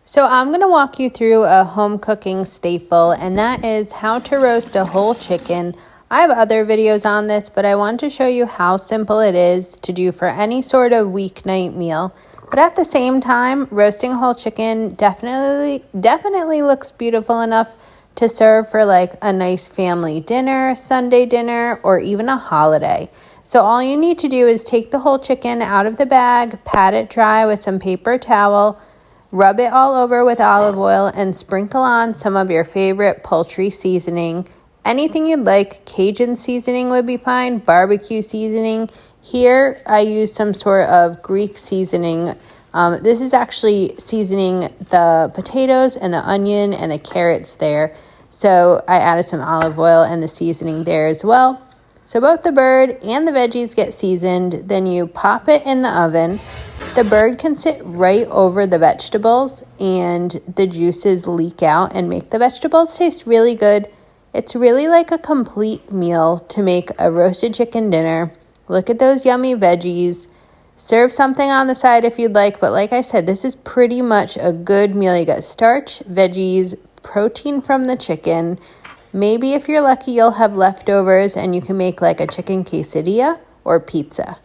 So I'm going to walk you through a home cooking staple, and that is how to roast a whole chicken. I have other videos on this, but I want to show you how simple it is to do for any sort of weeknight meal. But at the same time, roasting a whole chicken definitely looks beautiful enough to serve for like a nice family dinner, Sunday dinner, or even a holiday. So all you need to do is take the whole chicken out of the bag, pat it dry with some paper towel, rub it all over with olive oil, and sprinkle on some of your favorite poultry seasoning. Anything you'd like. Cajun seasoning would be fine, barbecue seasoning. Here I use some sort of Greek seasoning. This is actually seasoning the potatoes and the onion and the carrots there. So I added some olive oil and the seasoning there as well. So both the bird and the veggies get seasoned. Then you pop it in the oven. The bird can sit right over the vegetables and the juices leak out and make the vegetables taste really good. It's really like a complete meal to make a roasted chicken dinner. Look at those yummy veggies. Serve something on the side if you'd like, but like I said, this is pretty much a good meal. You got starch, veggies, protein from the chicken. Maybe if you're lucky, you'll have leftovers and you can make like a chicken quesadilla or pizza.